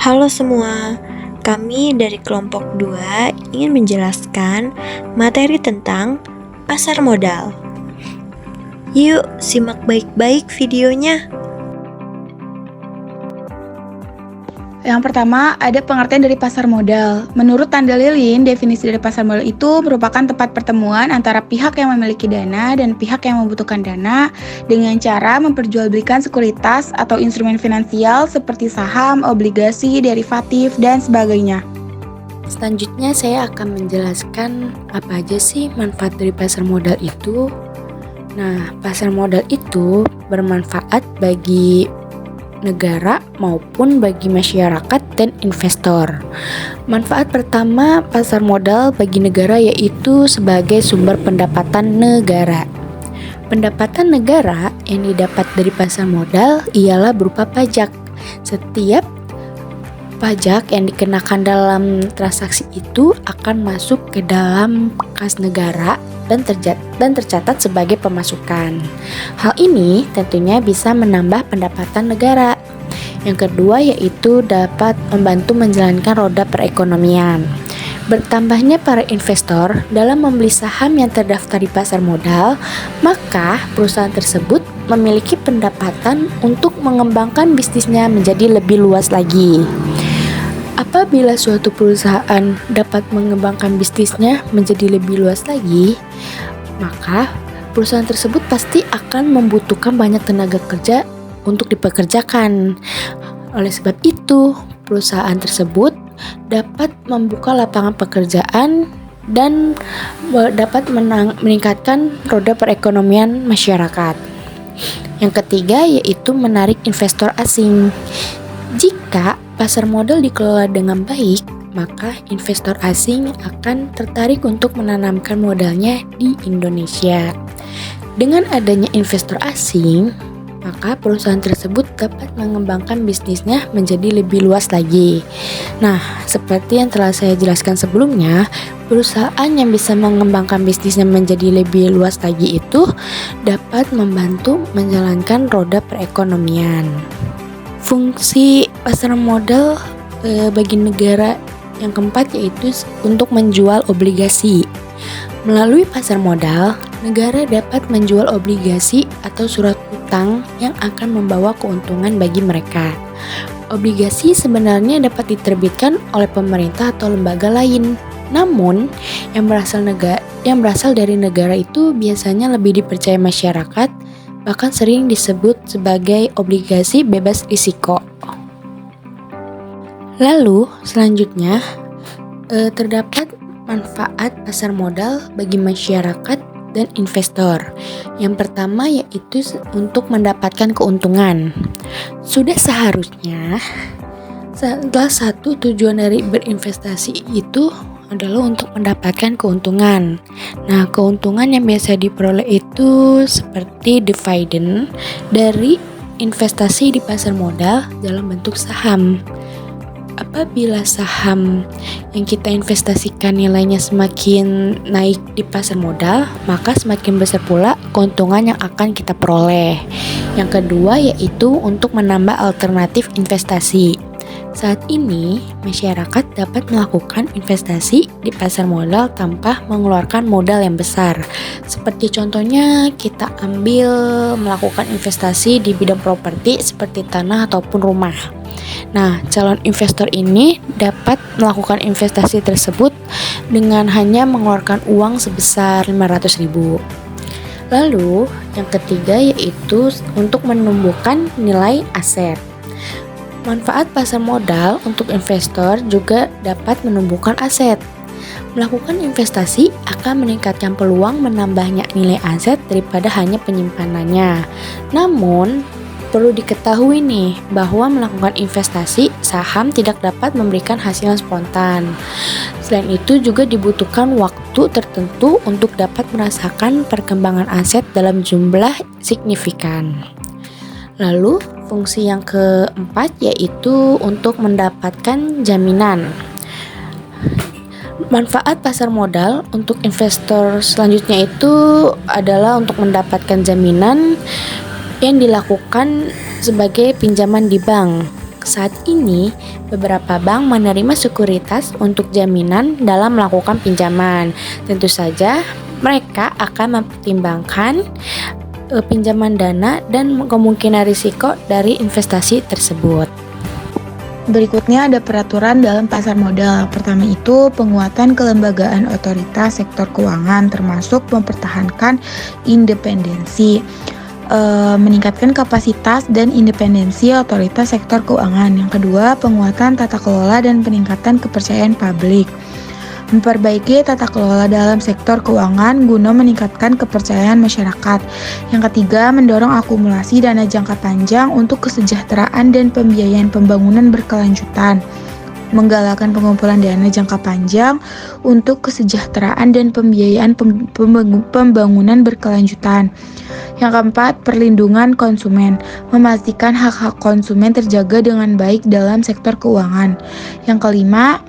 Halo semua, kami dari kelompok 2 ingin menjelaskan materi tentang pasar modal. Yuk, simak baik-baik videonya. Yang pertama, ada pengertian dari pasar modal. Menurut Tanda Lilin, definisi dari pasar modal itu merupakan tempat pertemuan antara pihak yang memiliki dana dan pihak yang membutuhkan dana dengan cara memperjualbelikan sekuritas atau instrumen finansial seperti saham, obligasi, derivatif, dan sebagainya. Selanjutnya saya akan menjelaskan apa aja sih manfaat dari pasar modal itu. Nah, pasar modal itu bermanfaat bagi negara maupun bagi masyarakat dan investor. Manfaat pertama pasar modal bagi negara yaitu sebagai sumber pendapatan negara. Pendapatan negara yang didapat dari pasar modal ialah berupa pajak. Setiap pajak yang dikenakan dalam transaksi itu akan masuk ke dalam kas negara dan tercatat sebagai pemasukan. Hal ini tentunya bisa menambah pendapatan negara. Yang kedua yaitu dapat membantu menjalankan roda perekonomian. Bertambahnya para investor dalam membeli saham yang terdaftar di pasar modal, maka perusahaan tersebut memiliki pendapatan untuk mengembangkan bisnisnya menjadi lebih luas lagi. Apabila suatu perusahaan dapat mengembangkan bisnisnya menjadi lebih luas lagi, maka perusahaan tersebut pasti akan membutuhkan banyak tenaga kerja untuk dipekerjakan. Oleh sebab itu, perusahaan tersebut dapat membuka lapangan pekerjaan dan dapat meningkatkan roda perekonomian masyarakat. Yang ketiga yaitu menarik investor asing. Jika pasar modal dikelola dengan baik, maka investor asing akan tertarik untuk menanamkan modalnya di Indonesia. Dengan adanya investor asing, maka perusahaan tersebut dapat mengembangkan bisnisnya menjadi lebih luas lagi. Nah, seperti yang telah saya jelaskan sebelumnya, perusahaan yang bisa mengembangkan bisnisnya menjadi lebih luas lagi itu dapat membantu menjalankan roda perekonomian. Fungsi pasar modal bagi negara yang keempat yaitu untuk menjual obligasi. Melalui pasar modal, negara dapat menjual obligasi atau surat utang yang akan membawa keuntungan bagi mereka. Obligasi sebenarnya dapat diterbitkan oleh pemerintah atau lembaga lain. Namun, yang berasal dari negara itu biasanya lebih dipercaya masyarakat, bahkan sering disebut sebagai obligasi bebas risiko. Lalu, selanjutnya, terdapat manfaat pasar modal bagi masyarakat dan investor. Yang pertama yaitu untuk mendapatkan keuntungan. Sudah seharusnya salah satu tujuan dari berinvestasi itu adalah untuk mendapatkan keuntungan. Nah, keuntungan yang biasa diperoleh itu seperti dividen dari investasi di pasar modal dalam bentuk saham. Apabila saham yang kita investasikan nilainya semakin naik di pasar modal, maka semakin besar pula keuntungan yang akan kita peroleh. Yang kedua yaitu untuk menambah alternatif investasi. Saat ini, masyarakat dapat melakukan investasi di pasar modal tanpa mengeluarkan modal yang besar. Seperti contohnya, kita melakukan investasi di bidang properti seperti tanah ataupun rumah. Nah, calon investor ini dapat melakukan investasi tersebut dengan hanya mengeluarkan uang sebesar 500.000. Lalu, yang ketiga yaitu untuk menumbuhkan nilai aset. Manfaat pasar modal untuk investor juga dapat menumbuhkan aset. Melakukan investasi akan meningkatkan peluang menambahnya nilai aset daripada hanya penyimpanannya. Namun, perlu diketahui nih bahwa melakukan investasi saham tidak dapat memberikan hasil yang spontan. Selain itu juga dibutuhkan waktu tertentu untuk dapat merasakan perkembangan aset dalam jumlah signifikan. Lalu, fungsi yang keempat yaitu untuk mendapatkan jaminan. Manfaat pasar modal untuk investor selanjutnya itu adalah untuk mendapatkan jaminan yang dilakukan sebagai pinjaman di bank. Saat ini, beberapa bank menerima sekuritas untuk jaminan dalam melakukan pinjaman. Tentu saja, mereka akan mempertimbangkan pinjaman dana dan kemungkinan risiko dari investasi tersebut. Berikutnya ada peraturan dalam pasar modal. Pertama itu penguatan kelembagaan otoritas sektor keuangan termasuk mempertahankan independensi, meningkatkan kapasitas dan independensi otoritas sektor keuangan. Yang kedua, penguatan tata kelola dan peningkatan kepercayaan publik. Memperbaiki tata kelola dalam sektor keuangan guna meningkatkan kepercayaan masyarakat. Yang ketiga, mendorong akumulasi dana jangka panjang untuk kesejahteraan dan pembiayaan pembangunan berkelanjutan. Menggalakkan pengumpulan dana jangka panjang untuk kesejahteraan dan pembiayaan pembangunan berkelanjutan. Yang keempat, perlindungan konsumen. Memastikan hak-hak konsumen terjaga dengan baik dalam sektor keuangan. Yang kelima,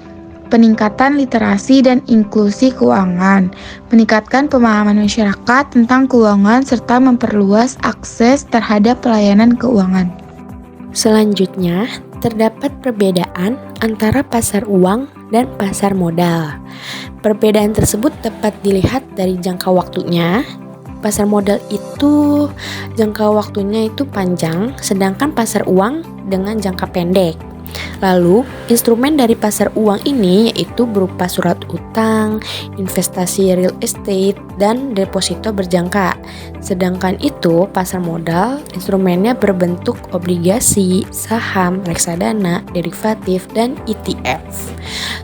peningkatan literasi dan inklusi keuangan, meningkatkan pemahaman masyarakat tentang keuangan serta memperluas akses terhadap pelayanan keuangan. Selanjutnya, terdapat perbedaan antara pasar uang dan pasar modal. Perbedaan tersebut dapat dilihat dari jangka waktunya. Pasar modal itu jangka waktunya itu panjang, sedangkan pasar uang dengan jangka pendek. Lalu, instrumen dari pasar uang ini yaitu berupa surat utang, investasi real estate, dan deposito berjangka. Sedangkan itu, pasar modal, instrumennya berbentuk obligasi, saham, reksadana, derivatif, dan ETF.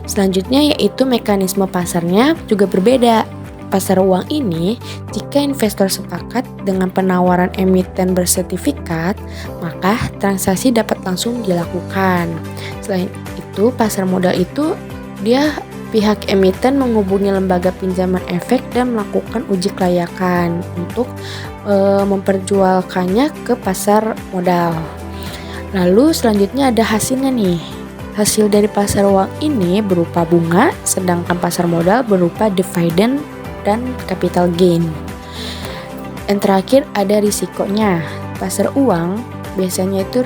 Selanjutnya yaitu mekanisme pasarnya juga berbeda. Pasar uang ini, jika investor sepakat dengan penawaran emiten bersertifikat, maka transaksi dapat langsung dilakukan. Selain itu, pasar modal itu dia pihak emiten menghubungi lembaga pinjaman efek dan melakukan uji kelayakan untuk memperjualkannya ke pasar modal. Lalu selanjutnya ada hasilnya nih. Hasil dari pasar uang ini berupa bunga, sedangkan pasar modal berupa dividen dan capital gain. Yang terakhir ada risikonya. Pasar uang biasanya itu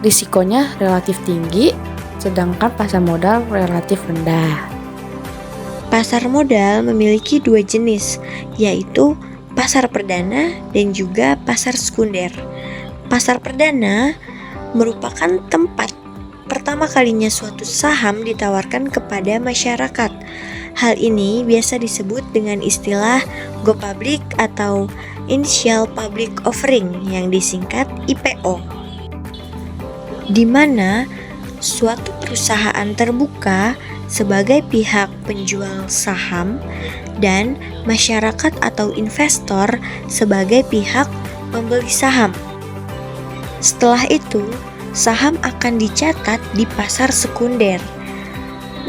risikonya relatif tinggi, sedangkan pasar modal relatif rendah. Pasar modal memiliki dua jenis, yaitu pasar perdana dan juga pasar sekunder. Pasar perdana merupakan tempat pertama kalinya suatu saham ditawarkan kepada masyarakat. Hal ini biasa disebut dengan istilah go public atau initial public offering yang disingkat IPO, di mana suatu perusahaan terbuka sebagai pihak penjual saham dan masyarakat atau investor sebagai pihak pembeli saham. Setelah itu, saham akan dicatat di pasar sekunder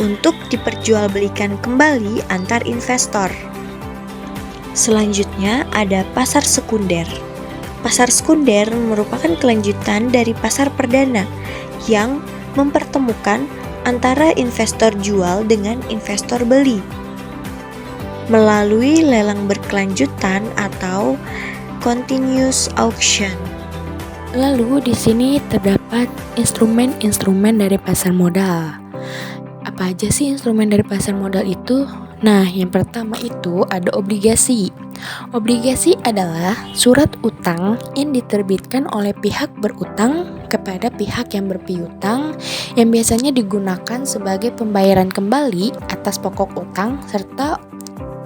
untuk diperjualbelikan kembali antar investor. Selanjutnya ada pasar sekunder. Pasar sekunder merupakan kelanjutan dari pasar perdana yang mempertemukan antara investor jual dengan investor beli melalui lelang berkelanjutan atau continuous auction. Lalu di sini terdapat instrumen-instrumen dari pasar modal. Apa aja sih instrumen dari pasar modal itu? Nah, yang pertama itu ada obligasi. Obligasi adalah surat utang yang diterbitkan oleh pihak berutang kepada pihak yang berpiutang yang biasanya digunakan sebagai pembayaran kembali atas pokok utang serta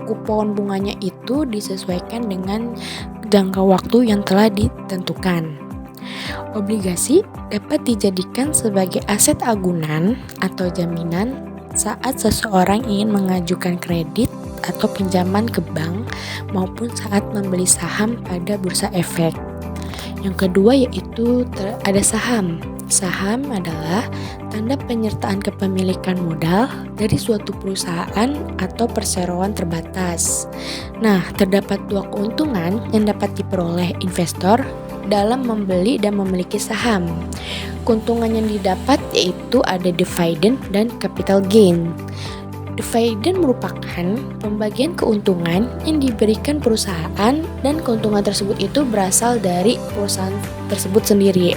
kupon bunganya itu disesuaikan dengan jangka waktu yang telah ditentukan. Obligasi dapat dijadikan sebagai aset agunan atau jaminan saat seseorang ingin mengajukan kredit atau pinjaman ke bank maupun saat membeli saham pada bursa efek. Yang kedua yaitu ada saham. Saham adalah tanda penyertaan kepemilikan modal dari suatu perusahaan atau perseroan terbatas. Nah, terdapat dua keuntungan yang dapat diperoleh investor dalam membeli dan memiliki saham. Keuntungan yang didapat yaitu ada dividen dan capital gain. Dividen merupakan pembagian keuntungan yang diberikan perusahaan dan keuntungan tersebut itu berasal dari perusahaan tersebut sendiri.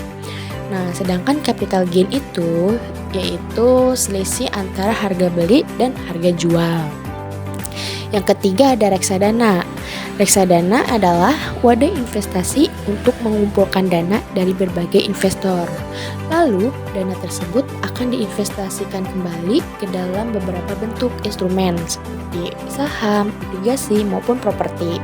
Nah, sedangkan capital gain itu yaitu selisih antara harga beli dan harga jual. Yang ketiga ada reksadana. Reksadana adalah wadah investasi untuk mengumpulkan dana dari berbagai investor. Lalu, dana tersebut akan diinvestasikan kembali ke dalam beberapa bentuk instrumen seperti saham, obligasi, maupun properti.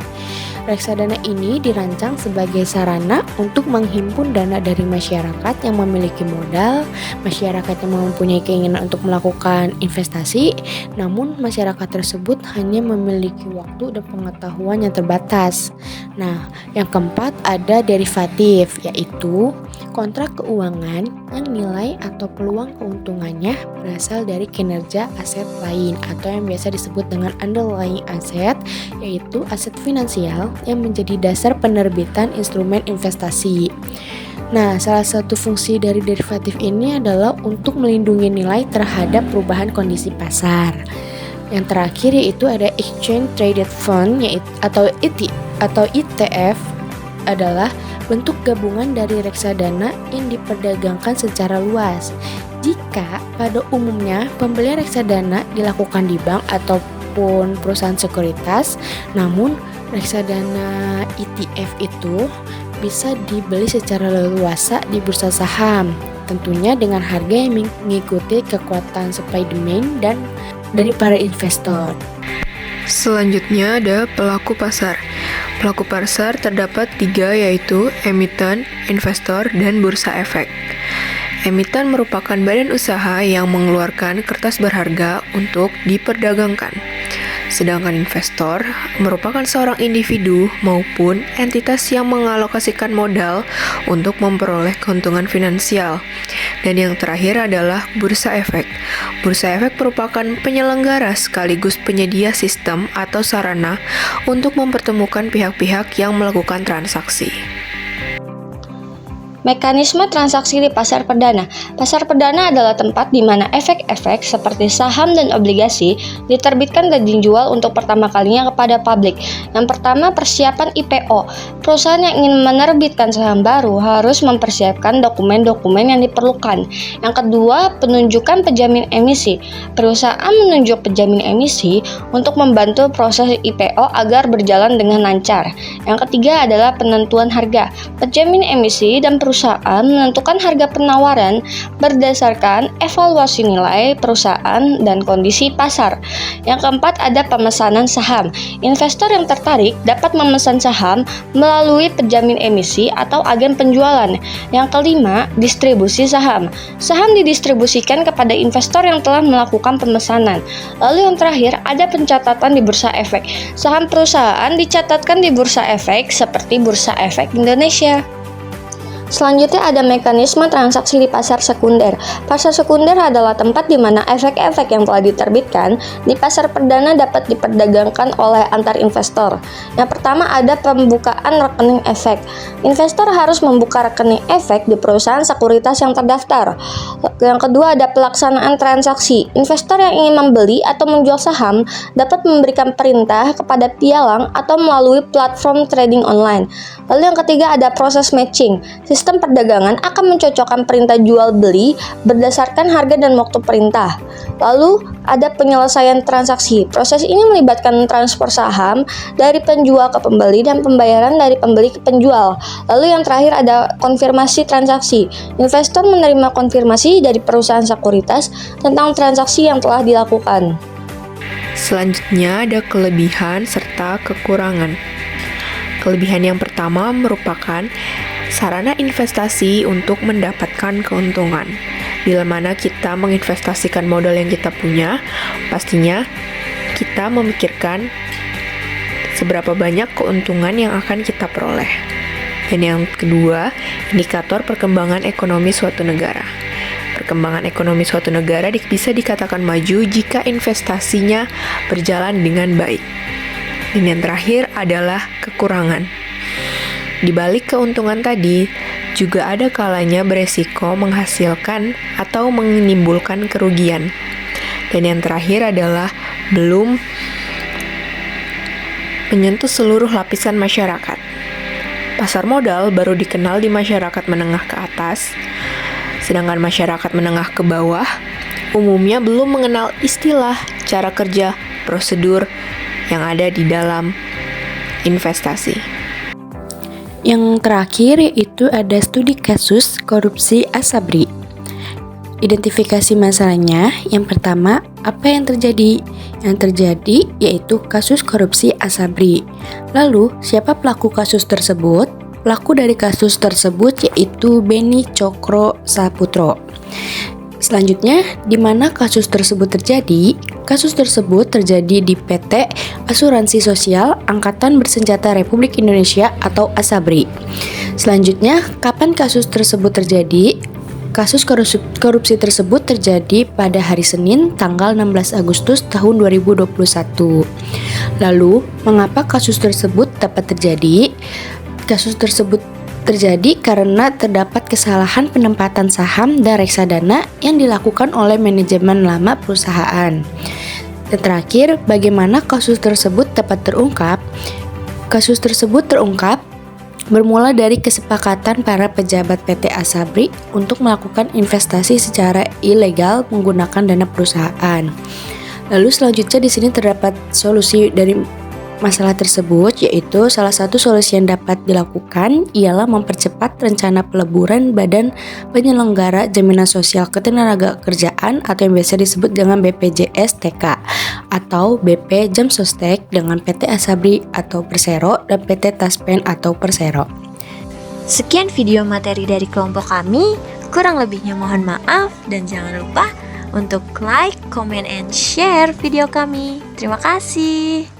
Reksadana ini dirancang sebagai sarana untuk menghimpun dana dari masyarakat yang memiliki modal, masyarakat yang mempunyai keinginan untuk melakukan investasi, namun masyarakat tersebut hanya memiliki waktu dan pengetahuan yang terbatas. Nah, yang keempat ada derivatif, yaitu kontrak keuangan yang nilai atau peluang keuntungannya berasal dari kinerja aset lain atau yang biasa disebut dengan underlying asset, yaitu aset finansial yang menjadi dasar penerbitan instrumen investasi. Nah, salah satu fungsi dari derivatif ini adalah untuk melindungi nilai terhadap perubahan kondisi pasar. Yang terakhir yaitu ada Exchange Traded Fund atau ETF adalah bentuk gabungan dari reksadana yang diperdagangkan secara luas. Jika pada umumnya pembelian reksadana dilakukan di bank ataupun perusahaan sekuritas, namun reksadana ETF itu bisa dibeli secara leluasa di bursa saham, tentunya dengan harga yang mengikuti kekuatan supply demand dan dari para investor. Selanjutnya ada pelaku pasar. Pelaku pasar terdapat 3 yaitu emiten, investor, dan bursa efek. Emiten merupakan badan usaha yang mengeluarkan kertas berharga untuk diperdagangkan. Sedangkan investor merupakan seorang individu maupun entitas yang mengalokasikan modal untuk memperoleh keuntungan finansial. Dan yang terakhir adalah bursa efek. Bursa efek merupakan penyelenggara sekaligus penyedia sistem atau sarana untuk mempertemukan pihak-pihak yang melakukan transaksi. Mekanisme transaksi di pasar perdana. Pasar perdana adalah tempat di mana efek-efek seperti saham dan obligasi diterbitkan dan dijual untuk pertama kalinya kepada publik. Yang pertama, persiapan IPO. Perusahaan yang ingin menerbitkan saham baru harus mempersiapkan dokumen-dokumen yang diperlukan. Yang kedua, penunjukan penjamin emisi. Perusahaan menunjuk penjamin emisi untuk membantu proses IPO agar berjalan dengan lancar. Yang ketiga adalah penentuan harga. Penjamin emisi dan perusahaan menentukan harga penawaran berdasarkan evaluasi nilai perusahaan dan kondisi pasar. Yang keempat ada pemesanan saham. Investor yang tertarik dapat memesan saham melalui penjamin emisi atau agen penjualan. Yang kelima, distribusi saham. Saham didistribusikan kepada investor yang telah melakukan pemesanan. Lalu yang terakhir ada pencatatan di bursa efek. Saham perusahaan dicatatkan di bursa efek seperti Bursa Efek Indonesia. Selanjutnya ada mekanisme transaksi di pasar sekunder. Pasar sekunder adalah tempat di mana efek-efek yang telah diterbitkan di pasar perdana dapat diperdagangkan oleh antar investor. Yang pertama ada pembukaan rekening efek. Investor harus membuka rekening efek di perusahaan sekuritas yang terdaftar. Yang kedua ada pelaksanaan transaksi. Investor yang ingin membeli atau menjual saham dapat memberikan perintah kepada pialang atau melalui platform trading online. Lalu yang ketiga ada proses matching. Sistem perdagangan akan mencocokkan perintah jual beli berdasarkan harga dan waktu perintah. Lalu ada penyelesaian transaksi. Proses ini melibatkan transfer saham dari penjual ke pembeli dan pembayaran dari pembeli ke penjual. Lalu yang terakhir ada konfirmasi transaksi. Investor menerima konfirmasi dari perusahaan sekuritas tentang transaksi yang telah dilakukan. Selanjutnya ada kelebihan serta kekurangan. Kelebihan yang pertama merupakan sarana investasi untuk mendapatkan keuntungan. Bila mana kita menginvestasikan modal yang kita punya, pastinya kita memikirkan seberapa banyak keuntungan yang akan kita peroleh. Dan yang kedua, indikator perkembangan ekonomi suatu negara. Perkembangan ekonomi suatu negara bisa dikatakan maju jika investasinya berjalan dengan baik. Dan yang terakhir adalah kekurangan. Di balik keuntungan tadi, juga ada kalanya beresiko menghasilkan atau menimbulkan kerugian. Dan yang terakhir adalah belum menyentuh seluruh lapisan masyarakat. Pasar modal baru dikenal di masyarakat menengah ke atas. Sedangkan masyarakat menengah ke bawah umumnya belum mengenal istilah, cara kerja, prosedur yang ada di dalam investasi. Yang terakhir yaitu ada studi kasus korupsi Asabri. Identifikasi masalahnya, yang pertama, apa yang terjadi? Yang terjadi yaitu kasus korupsi Asabri. Lalu, siapa pelaku kasus tersebut? Pelaku dari kasus tersebut yaitu Beni Cokro Saputro. Selanjutnya, di mana kasus tersebut terjadi? Kasus tersebut terjadi di PT Asuransi Sosial Angkatan Bersenjata Republik Indonesia atau Asabri. Selanjutnya, kapan kasus tersebut terjadi? Kasus korupsi tersebut terjadi pada hari Senin tanggal 16 Agustus tahun 2021. Lalu, mengapa kasus tersebut dapat terjadi? Kasus tersebut terjadi karena terdapat kesalahan penempatan saham dan reksadana yang dilakukan oleh manajemen lama perusahaan. Dan terakhir, bagaimana kasus tersebut dapat terungkap? Kasus tersebut terungkap bermula dari kesepakatan para pejabat PT Asabri untuk melakukan investasi secara ilegal menggunakan dana perusahaan. Lalu selanjutnya di sini terdapat solusi dari masalah tersebut, yaitu salah satu solusi yang dapat dilakukan ialah mempercepat rencana peleburan Badan Penyelenggara Jaminan Sosial Ketenagakerjaan atau yang biasa disebut dengan BPJS TK atau BP Jamsostek dengan PT Asabri atau Persero dan PT Taspen atau Persero. Sekian video materi dari kelompok kami, kurang lebihnya mohon maaf dan jangan lupa untuk like, comment, and share video kami. Terima kasih.